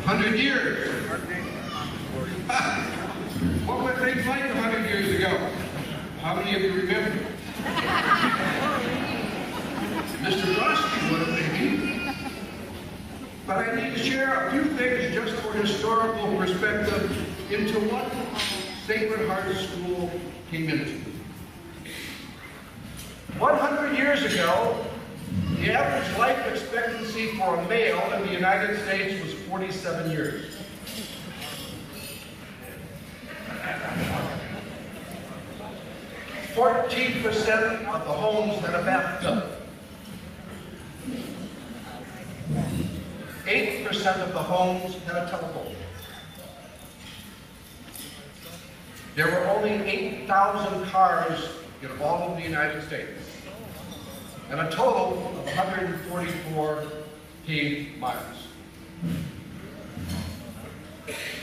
100 years. What were things like 100 years ago? How many of you remember? Mr. Drosky would have maybe. But I need to share a few things just for historical perspective into what Sacred Heart School came into. 100 years ago, the average life expectancy for a male in the United States was 47 years. 14% of the homes had a bathtub. 8% of the homes had a telephone. There were only 8,000 cars in all of the United States, and a total of 144 paved miles.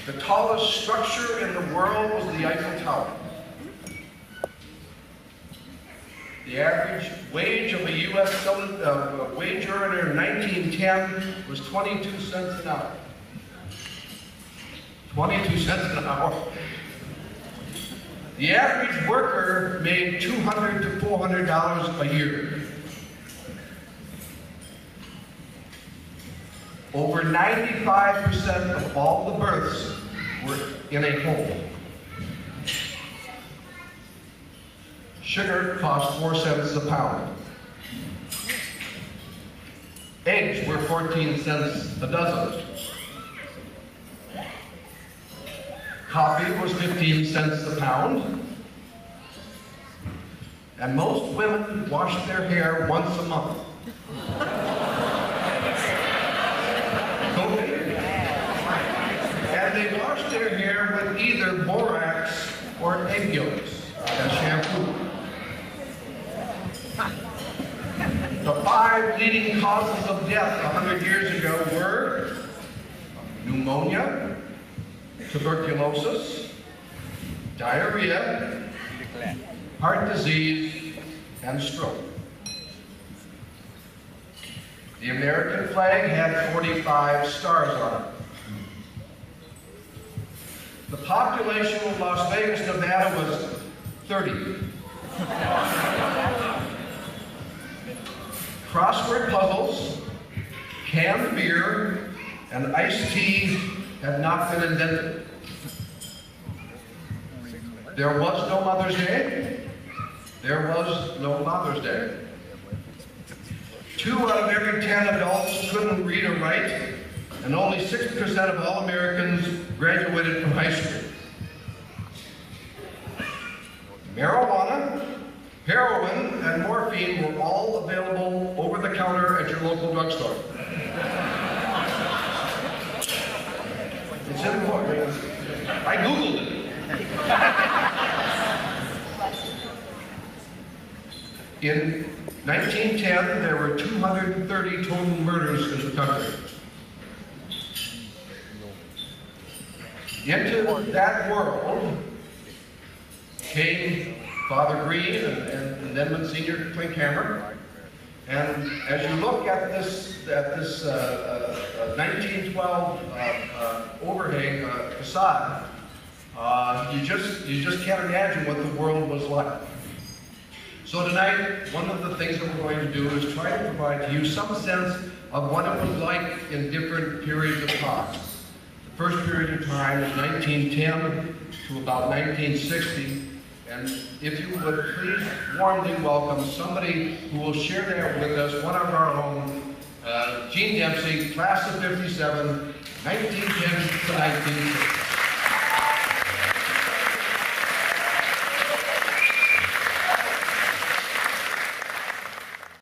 The tallest structure in the world was the Eiffel Tower. The average wage of a U.S. wage earner in 1910 was 22 cents an hour. 22 cents an hour. The average worker made $200 to $400 a year. Over 95% of all the births were in a home. Sugar cost 4 cents a pound. Eggs were 14 cents a dozen. Coffee was 15 cents a pound. And most women washed their hair once a month. And they washed their hair with either borax or egg yolks as shampoo. The 5 leading causes of death 100 years ago were pneumonia, tuberculosis, diarrhea, heart disease, and stroke. The American flag had 45 stars on it. The population of Las Vegas, Nevada was 30. Crossword puzzles, canned beer, and iced tea had not been invented. There was no Mother's Day. There was no Father's Day. 2 out of every 10 adults couldn't read or write, and only 6% of all Americans graduated from high school. Marijuana, heroin, and morphine were all available over the counter at your local drugstore. It's in the book. I Googled it. In 1910, there were 230 total murders in the country. Into that world came Father Green and then Senior Klinkhammer. And as you look at this 1912 overhang facade, you just can't imagine what the world was like. So tonight, one of the things that we're going to do is try to provide to you some sense of what it was like in different periods of time. The first period of time is 1910 to about 1960. And if you would please warmly welcome somebody who will share that with us, one of our own, Gene Dempsey, class of 57, 1910 to 1960.